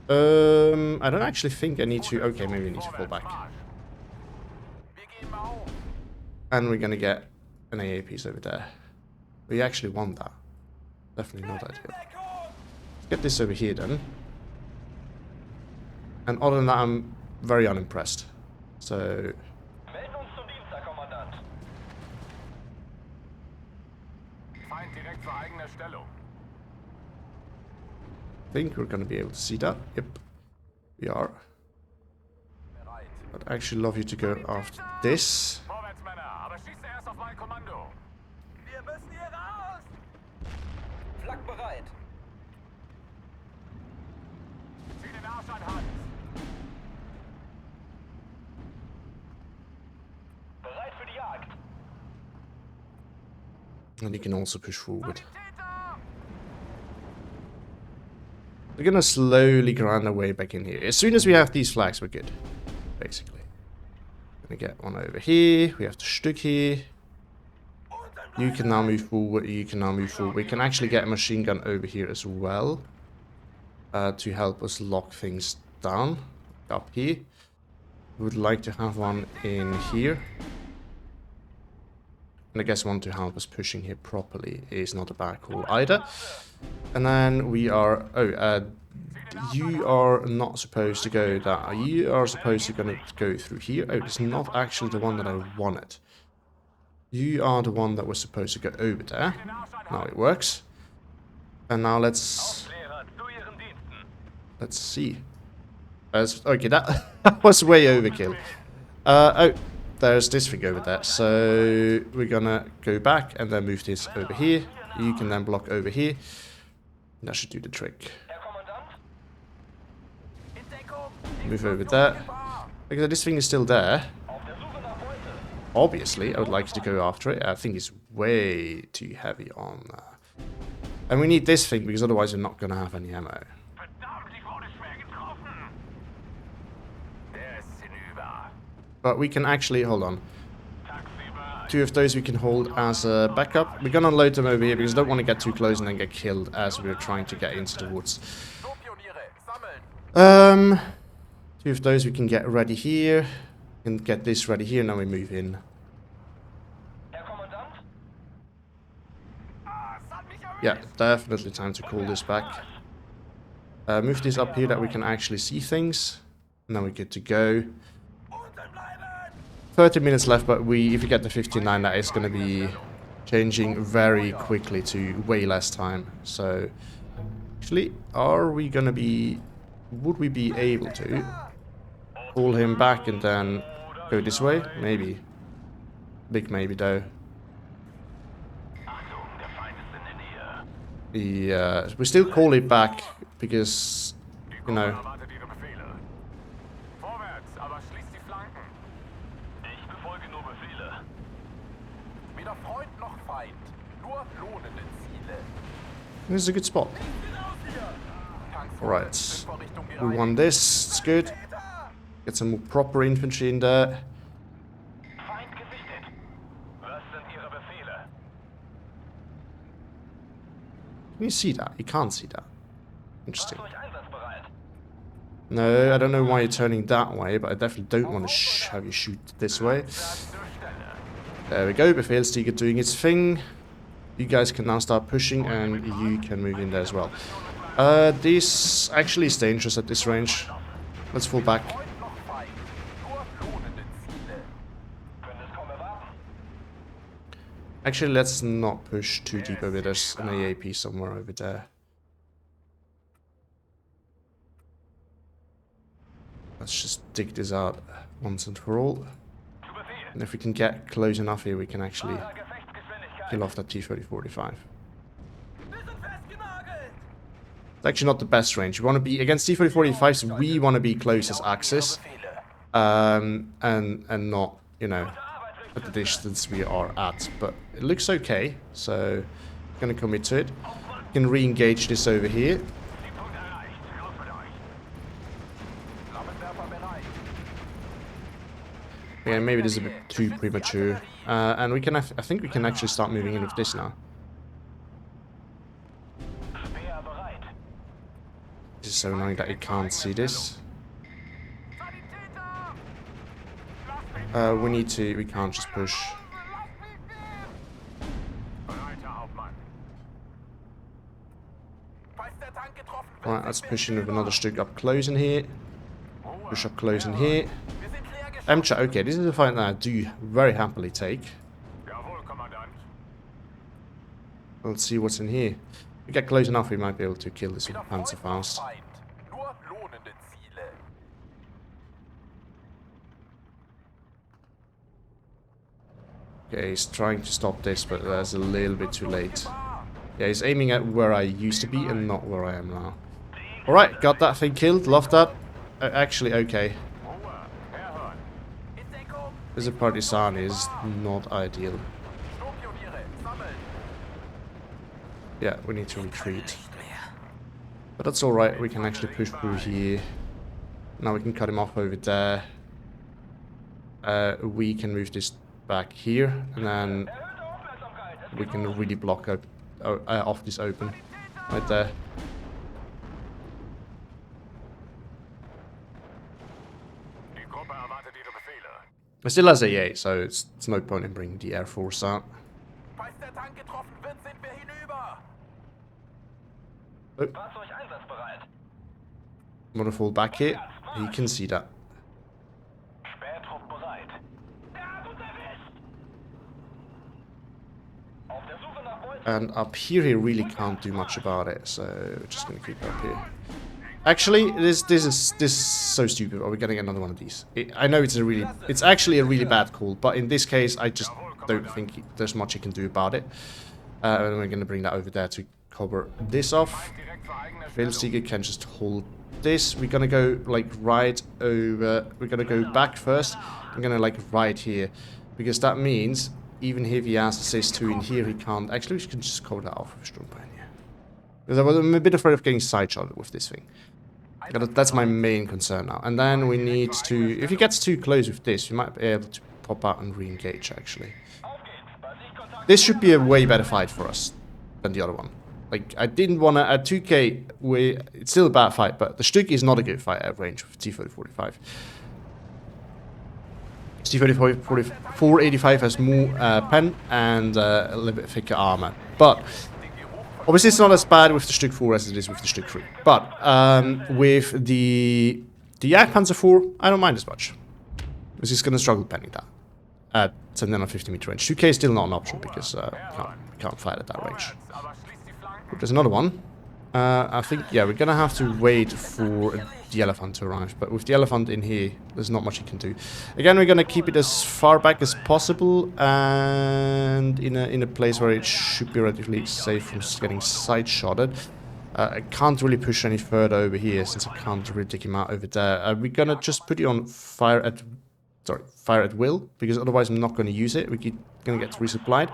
I don't actually think I need to. Okay, maybe I need to fall back. And we're gonna get an AA piece over there. We actually want that. Definitely not ideal. Get this over here then. And other than that, I'm very unimpressed. So Melden uns zum Dienst, Herr Kommandant. Feind direkt vor eigener Stellung. I think we're gonna be able to see that. Yep, we are. Bereit. I'd actually love you to go after this. Vorwärtsmänner, aber schießt erst auf mein Kommando. Wir müssen hier raus. Flak bereit. Zieh den Arsch an Hand. Bereit für die Jagd. And you can also push forward. Täter! We're gonna slowly grind our way back in here. As soon as we have these flags, we're good. Basically. Gonna get one over here. We have the stug here. You can now move forward. You can now move forward. We can actually get a machine gun over here as well. To help us lock things down. Up here. We would like to have one in here. And I guess one to help us pushing here properly is not a bad call either. And then we are... you are not supposed to go that. You are supposed to go through here. Oh, it's not actually the one that I wanted. You are the one that was supposed to go over there. Now it works. And now let's see. Okay, that was way overkill. Oh, there's this thing over there. So we're gonna go back and then move this over here. You can then block over here. That should do the trick. Move over there. Because this thing is still there. Obviously, I would like you to go after it. I think it's way too heavy on that. And we need this thing because otherwise we're not going to have any ammo. But we can actually, hold on. Two of those we can hold as a backup. We're going to load them over here because I don't want to get too close and then get killed as we're trying to get into the woods. Two of those we can get ready here. And get this ready here, and then we move in. Yeah, definitely time to call this back. Move this up here that we can actually see things. And then we're good to go. 30 minutes left, but if you get the 59, that is going to be changing very quickly to way less time. So, actually, would we be able to pull him back and then go this way? Maybe. Big maybe, though. Yeah, we still call it back because, you know. Erwartet Ihre Befehle. Vorwärts, aber schließt die Flanken. Ich befolge nur Befehle. Weder Freund noch Feind. Nur lohnende Ziele. This is a good spot. Alright. We won this. It's good. Get some more proper infantry in there. Feind gesichtet. Was sind Ihre Befehle? Can you see that? You can't see that. Interesting. Fahrzeug einsatzbereit. No, I don't know why you're turning that way, but I definitely don't want to have you shoot this way. Zur Stelle. There we go, Befehlstiger doing its thing. You guys can now start pushing, and you can move in there as well. This actually is dangerous at this range. Let's fall back. Freund noch Feind. Nur lohnende Ziele. Können es kaum erwarten. Actually, let's not push too deep over. There's an AAP somewhere over there. Let's just dig this out once and for all. Zu Befehl. And if we can get close enough here, we can actually Gefechtsgeschwindigkeit. kill off that T-3045. Wir sind festgenagelt. It's actually not the best range. We want to be against T-3045s. We want to be close as Axis, and not, you know, at the distance we are at. But it looks okay, so I'm gonna commit to it. We can re-engage this over here. Zielpunkt erreicht. Los mit euch. Flammenwerfer bereit. Yeah, maybe this is a bit too premature. And we can, I think we can actually start moving in with this now. Speer bereit. This is so annoying that you can't see this. We can't just push. Bereit, Herr Hauptmann. Falls der Tank getroffen wird, Right, let's push in with another Stug up close in here. Push up close in here. wir sind leer MChat, okay, this is a fight that I do very happily take. Jawohl, Kommandant. Let's see what's in here. If we get close enough, we might be able to kill this with Weder Panzer Freund noch fast. Feind. Nur lohnende Ziele. Okay, he's trying to stop this, but that's a little bit too late. Yeah, he's aiming at where I used to be and not where I am now. Alright, got that thing killed, love that. Actually, okay. Ruhe. Herhören. In Deckung. This partisan is not ideal. Sturmpioniere. Sammeln. Yeah, we need to retreat. But that's alright, we can actually push through here. Now we can cut him off over there. We can move this back here, and then we can really block off this open right there. Die Gruppe erwartet Ihre Befehle. It still has A8, so it's no point in bringing the Air Force out. Falls der Tank getroffen wird, sind wir hinüber. Oh, Fahrzeug einsatzbereit. I'm gonna fall back here. You can see that. Spähtrupp bereit. Er hat uns erwischt. Auf der Suche nach Beute. And up here, he really can't do much about it, so we're just gonna keep up here. Actually, this is so stupid. Are we getting another one of these? I know it's actually a really bad call, but in this case, I just don't think there's much you can do about it. And we're gonna bring that over there to cover this off. Direkt für eigene Befehlstiger can just hold this. We're gonna go like right over. We're gonna go back first. I'm gonna like right here, because that means even if he has assist 2 in here, he can't. Actually, we can just cover that off with Sturmpioneer. Because I'm a bit afraid of getting side-shotted with this thing. That's my main concern now. And then we need to, if he gets too close with this, we might be able to pop out and re-engage actually. This should be a way better fight for us than the other one. Like, I didn't want to, at 2k, it's still a bad fight, but the Stug is not a good fight at range with T-3045. T-3045 has more pen and a little bit thicker armor. But obviously, it's not as bad with the Stug 4 as it is with the Stug 3. But with the Panzer 4, I don't mind as much. Because he's going to struggle penning that at 750 meter range. 2k is still not an option because we can't fight at that range. aber schließt die Flanken. But there's another one. I think, yeah, we're going to have to wait for a the elephant to arrive. But with the elephant in here, there's not much you can do. Again, we're gonna keep it as far back as possible and in a place where it should be relatively safe from getting side-shotted. I can't really push any further over here since I can't really take him out over there. We're gonna just put you on fire at will, because otherwise I'm not going to use it. We're going to get resupplied.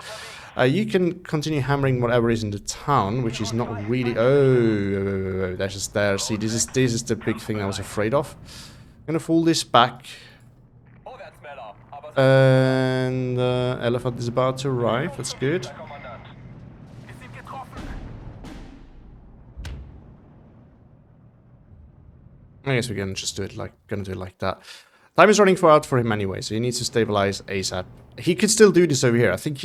You can continue hammering whatever is in the town, which is not really... Oh, that's just there. See, this is the big thing I was afraid of. I'm going to fold this back. And elephant is about to arrive. That's good. I guess we're gonna just do it like that. Time is running out for him anyway, so he needs to stabilize ASAP. He could still do this over here. I think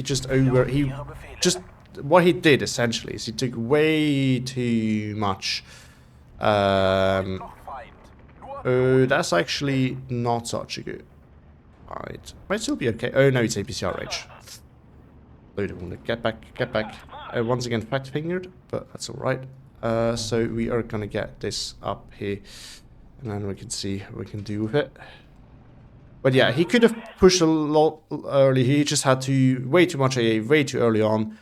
what he did essentially is he took way too much. Oh, that's actually not such a good. Right, might still be okay. Oh no, it's APCR range. Loaded wounded. Get back. Once again, fat fingered, but that's all right. So we are gonna get this up here. And then we can see what we can do with it. But yeah, he could have pushed a lot early. He just had to way too much AA way too early on.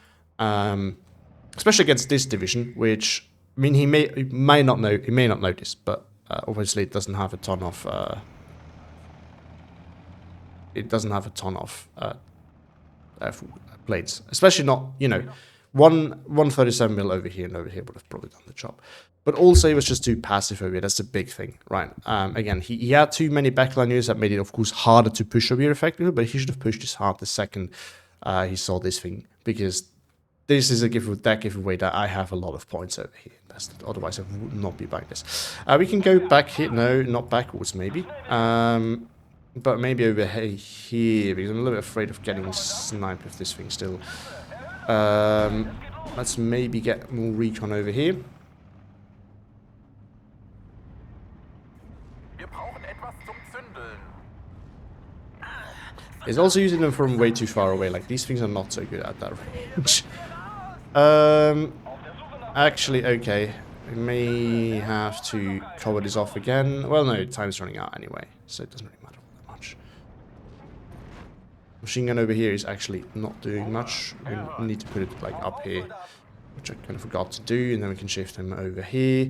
Especially against this division, which I mean he may not notice, but obviously it doesn't have a ton of plates. Especially not, you know, one 137mm over here and over here would have probably done the job. But also he was just too passive over here. That's the big thing, right? Again, he had too many backline units that made it, of course, harder to push over here effectively, but he should have pushed this hard the second he saw this thing, because this is a giveaway that I have a lot of points over here. Otherwise, I would not be buying this. We can go back here. No, not backwards, maybe. But maybe over here, because I'm a little bit afraid of getting sniped with this thing still. Let's maybe get more recon over here. He's also using them from way too far away. Like, these things are not so good at that range. Actually, okay. We may have to cover this off again. Well, no, time's running out anyway, so it doesn't really matter that much. Machine gun over here is actually not doing much. We need to put it, like, up here, which I kind of forgot to do, and then we can shift him over here.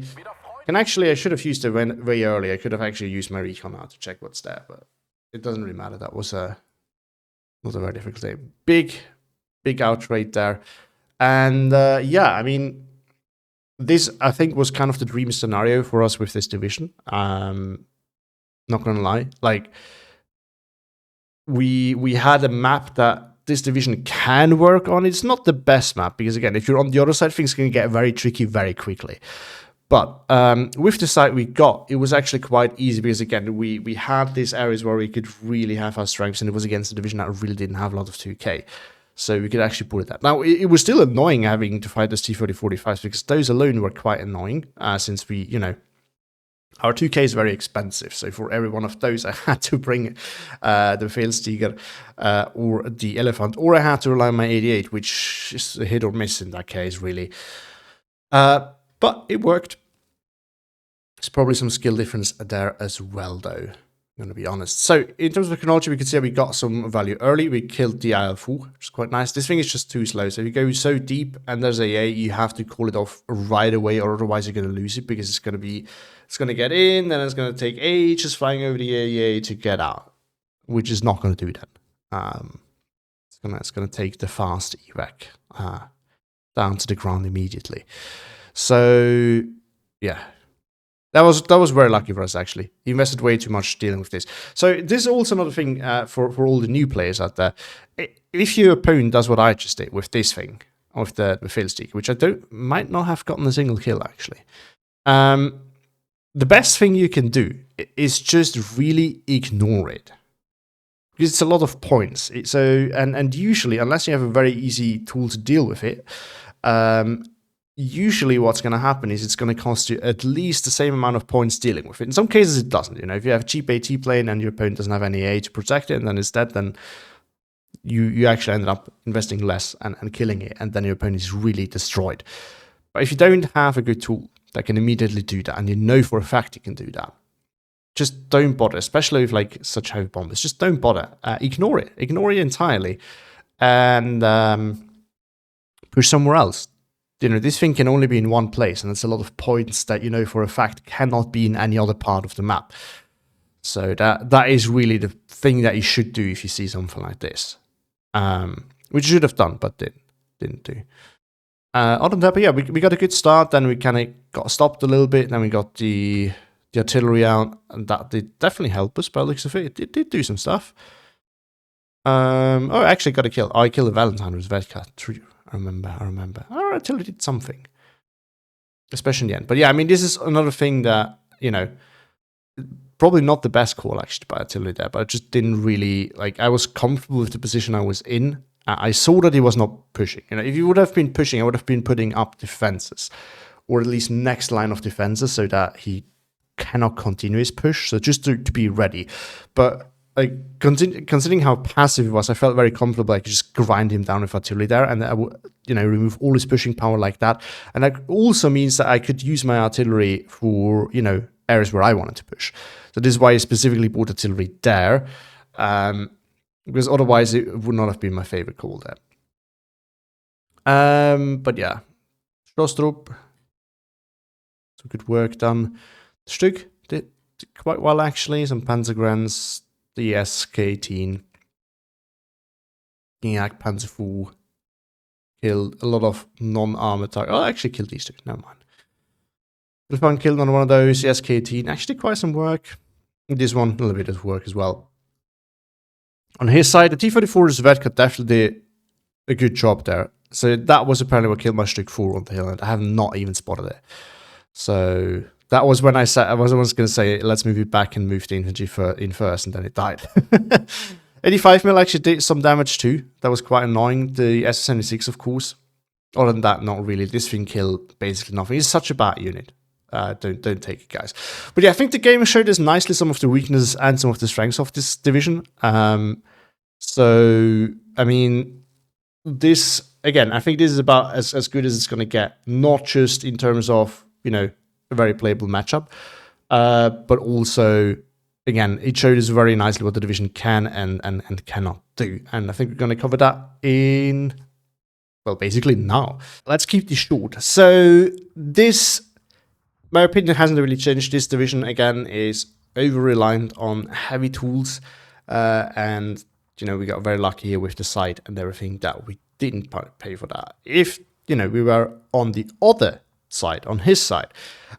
And actually, I should have used it way early. I could have actually used my recon now to check what's there, but it doesn't really matter. That was not a very difficult day. Big outrate there. And yeah, I mean, this I think was kind of the dream scenario for us with this division. Not gonna lie, like we had a map that this division can work on. It's not the best map because again, if you're on the other side, things can get very tricky very quickly. But with the site we got, it was actually quite easy because, again, we had these areas where we could really have our strengths, and it was against a division that really didn't have a lot of 2K. So we could actually pull it out. Now, it was still annoying having to fight this T-3045s because those alone were quite annoying since we, you know, our 2K is very expensive. So for every one of those, I had to bring the Feldstiger or the Elephant, or I had to rely on my 88, which is a hit or miss in that case, really. But it worked. There's probably some skill difference there as well, though. I'm going to be honest. So, in terms of chronology, we can see we got some value early. We killed the elefant, which is quite nice. This thing is just too slow. So, if you go so deep and there's AA, you have to call it off right away, or otherwise you're going to lose it because it's going to get in, then it's going to take ages flying over the AA to get out, which is not going to do that. It's going to take the fast evac down to the ground immediately. So, yeah. That was very lucky for us, actually. He invested way too much dealing with this. So this is also another thing for all the new players out there. If your opponent does what I just did with this thing, with the Fiddlestick, which I might not have gotten a single kill, actually. The best thing you can do is just really ignore it. Because it's a lot of points. And usually, unless you have a very easy tool to deal with it, usually what's going to happen is it's going to cost you at least the same amount of points dealing with it. In some cases it doesn't. You know, if you have a cheap AT plane and your opponent doesn't have any A to protect it and then it's dead, then you actually ended up investing less and killing it, and then your opponent is really destroyed. But if you don't have a good tool that can immediately do that, and you know for a fact you can do that, just don't bother, especially with like such heavy bombers. Just don't bother. Ignore it. Ignore it entirely, and push somewhere else. You know, this thing can only be in one place, and it's a lot of points that you know for a fact cannot be in any other part of the map. So that is really the thing that you should do if you see something like this, which you should have done, but didn't do. Other than that, but yeah, we got a good start. Then we kind of got stopped a little bit. Then we got the artillery out, and that did definitely help us. By the looks of it, it did do some stuff. Oh, I actually got a kill. Oh, I killed a Valentine with Vedka. True, I remember. Our artillery did something, especially in the end. But yeah, I mean, this is another thing that, you know, probably not the best call actually by artillery there, but I just didn't really, like, I was comfortable with the position I was in. I saw that he was not pushing. You know, if he would have been pushing, I would have been putting up defenses, or at least next line of defenses, so that he cannot continue his push. So just to be ready. But like considering how passive he was, I felt very comfortable. I could just grind him down with artillery there, and I would, you know, remove all his pushing power like that. And that also means that I could use my artillery for, you know, areas where I wanted to push. So this is why I specifically bought artillery there, because otherwise it would not have been my favorite call there. But yeah, Strostrup, some good work done. Stug did quite well actually. Some Panzergranads, the SK-18, Gignac, Panzerfu, killed a lot of non-armored targets. Oh, I actually killed these two, never mind. Elefant killed on one of those, the SK-18, actually quite some work. This one, a little bit of work as well. On his side, the T-34 Zvedka definitely did a good job there. So that was apparently what killed my Stug 4 on the hill, and I have not even spotted it. So that was when I said, I was almost going to say, let's move it back and move the infantry in first, and then it died. 85mm actually did some damage too. That was quite annoying. The SS-76, of course. Other than that, not really. This thing killed basically nothing. It's such a bad unit. Don't take it, guys. But yeah, I think the game showed us nicely some of the weaknesses and some of the strengths of this division. So, I mean, this, again, I think this is about as good as it's going to get. Not just in terms of, you know, a very playable matchup, but also, again, it showed us very nicely what the division can and cannot do. And I think we're going to cover that in, well, basically now. Let's keep this short. So this, my opinion hasn't really changed. This division, again, is over-reliant on heavy tools. And, you know, we got very lucky here with the site and everything that we didn't pay for that. If, you know, we were on the other side, on his side,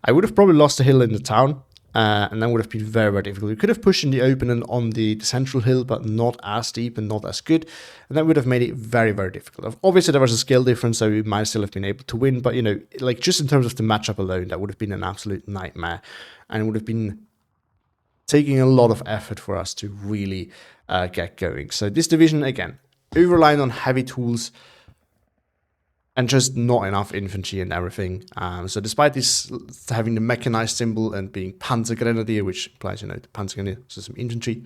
I would have probably lost the hill in the town. And that would have been very, very difficult. We could have pushed in the open and on the central hill, but not as deep and not as good. And that would have made it very, very difficult. Obviously, there was a skill difference, so we might still have been able to win. But, you know, like just in terms of the matchup alone, that would have been an absolute nightmare. And it would have been taking a lot of effort for us to really get going. So this division, again, over-relying on heavy tools, and just not enough infantry and everything. So despite this having the mechanized symbol and being Panzergrenadier, which implies, you know, the Panzergrenadier, so some infantry,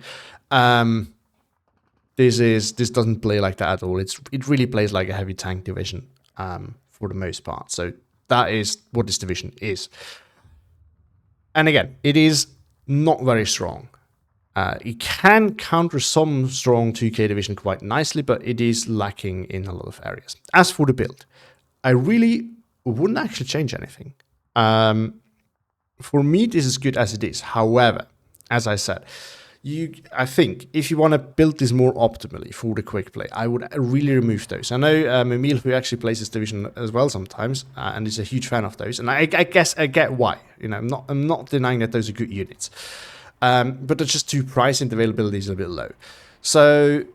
this doesn't play like that at all. It really plays like a heavy tank division for the most part. So that is what this division is. And again, it is not very strong. It can counter some strong 2K division quite nicely, but it is lacking in a lot of areas. As for the build, I really wouldn't actually change anything. For me, this is good as it is. However, as I said, I think if you want to build this more optimally for the quick play, I would really remove those. I know Emil, who actually plays this division as well sometimes, and is a huge fan of those, and I guess I get why. You know, I'm not denying that those are good units. But they're just too pricey and the availability is a bit low. So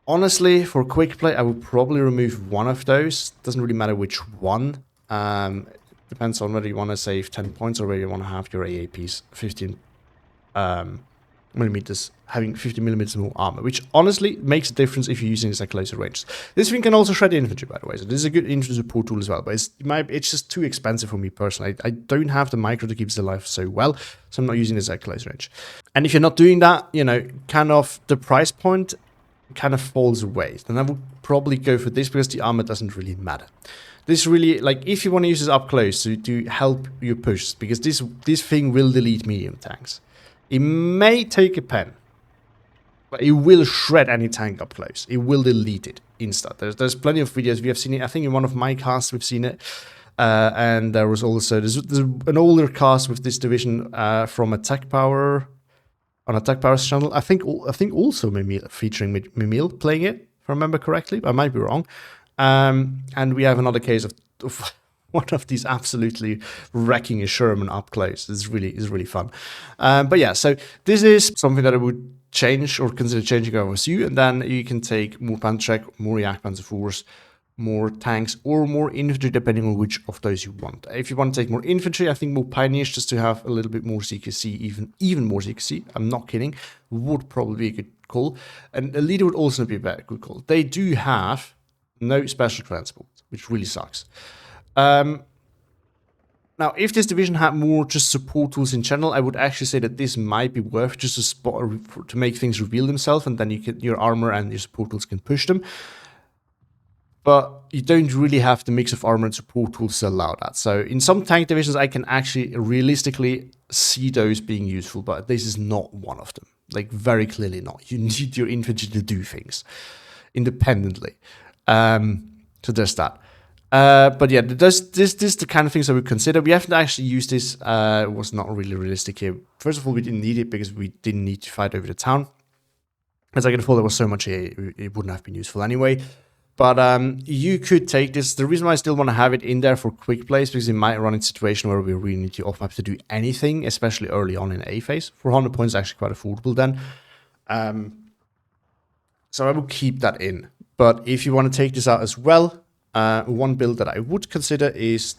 honestly, for quick play, I would probably remove one of those. Doesn't really matter which one. Depends on whether you want to save 10 points or whether you want to have your AAPs 15 millimeters, having 50 millimeters more armor, which honestly makes a difference if you're using this at closer ranges. This thing can also shred the infantry, by the way, so this is a good infantry support tool as well, but it's just too expensive for me personally. I don't have the micro to keep this alive so well, so I'm not using this at close range. And if you're not doing that, you know, kind of the price point kind of falls away. Then I would probably go for this because the armor doesn't really matter. This really, like, if you want to use this up close to help your push, because this thing will delete medium tanks. It may take a pen, but it will shred any tank up close. It will delete it instant. There's plenty of videos we have seen it. I think in one of my casts we've seen it. And there was also there's an older cast with this division from Attack Power on Attack Power's channel. I think also Mimil, featuring Mimil playing it, if I remember correctly. I might be wrong. And we have another case of one of these absolutely wrecking a Sherman up close. It's really fun. But yeah, so this is something that I would change or consider changing over you, and then you can take more Panzergrenadier, more Jagdpanzerforce, more tanks, or more infantry, depending on which of those you want. If you want to take more infantry, I think more pioneers, just to have a little bit more CQC, even more CQC, I'm not kidding, would probably be a good call. And a leader would also be a very good call. They do have no special transport, which really sucks. Now, if this division had more just support tools in general, I would actually say that this might be worth just a spot to make things reveal themselves, and then your armor and your support tools can push them. But you don't really have the mix of armor and support tools to allow that. So in some tank divisions, I can actually realistically see those being useful, but this is not one of them. Like, very clearly not. You need your infantry to do things independently. So there's that. But yeah, this is the kind of things I would consider. We haven't actually used this. It was not really realistic here. First of all, we didn't need it because we didn't need to fight over the town. As I can fall, there was so much here, it wouldn't have been useful anyway. But you could take this. The reason why I still want to have it in there for quick plays, because it might run in a situation where we really need to off map to do anything, especially early on in A phase. 400 points is actually quite affordable then. So I will keep that in. But if you want to take this out as well, one build that I would consider is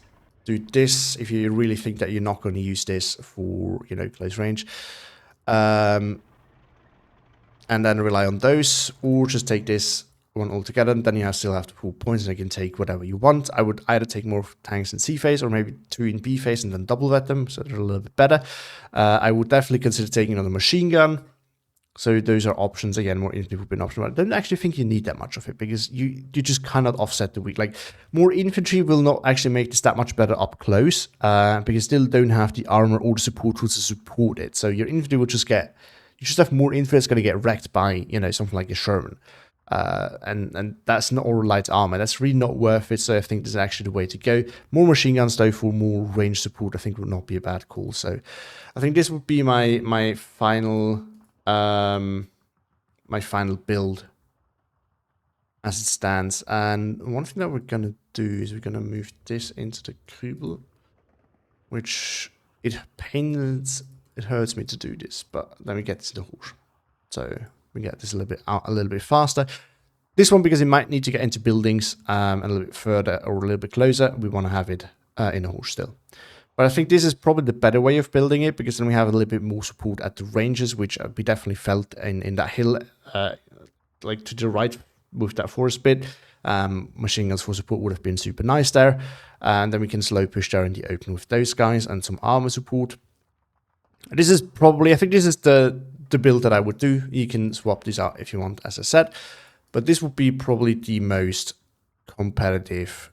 do this if you really think that you're not going to use this for, close range. And then rely on those, or just take this one altogether, and then you still have to pull points, and you can take whatever you want. I would either take more tanks in C phase, or maybe 2 in B phase, and then double vet them, so they're a little bit better. I would definitely consider taking another machine gun. So those are options. Again, more infantry would be an option, but I don't actually think you need that much of it, because you just cannot offset the weak. Like, more infantry will not actually make this that much better up close, because you still don't have the armor or the support tools to support it. So your infantry will just you just have more infantry that's going to get wrecked by, something like a Sherman. And that's not all light armor. That's really not worth it. So I think this is actually the way to go. More machine guns, though, for more range support, I think would not be a bad call. So I think this would be my final build as it stands. And one thing that we're gonna do is we're gonna move this into the Krübel, which it hurts me to do this, but then we get this in the horse. So we get this a little bit faster. This one, because it might need to get into buildings a little bit further or a little bit closer, we want to have it in a horse still. But I think this is probably the better way of building it, because then we have a little bit more support at the ranges, which we definitely felt in that hill, like to the right with that forest bit. Machine guns for support would have been super nice there. And then we can slow push there in the open with those guys and some armor support. This is probably, I think this is the build that I would do. You can swap these out if you want, as I said. But this would be probably the most competitive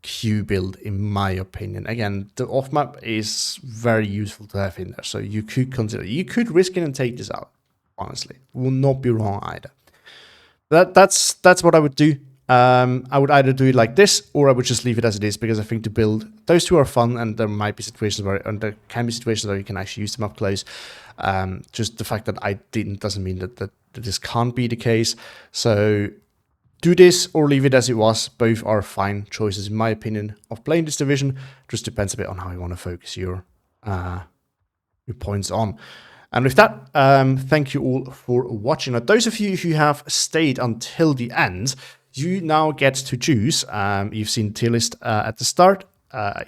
Q build, in my opinion. Again, the off map is very useful to have in there, so you could consider, you could risk it and take this out. Honestly, will not be wrong either. That's what I would do. I would either do it like this, or I would just leave it as it is, because I think the build, those two are fun, and there might be situations where, and there can be situations where you can actually use them up close. Just the fact that I didn't doesn't mean that this can't be the case. So do this or leave it as it was. Both are fine choices, in my opinion, of playing this division. Just depends a bit on how you want to focus your points on. And with that, thank you all for watching. Now, those of you who have stayed until the end, you now get to choose. You've seen the tier list at the start.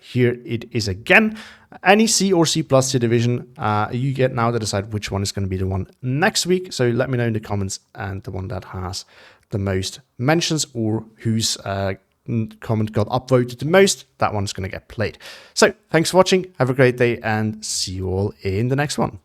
Here it is again. Any C or C plus tier division, you get now to decide which one is going to be the one next week. So let me know in the comments, and the one that has the most mentions, or whose comment got upvoted the most, that one's going to get played. So thanks for watching. Have a great day, and see you all in the next one.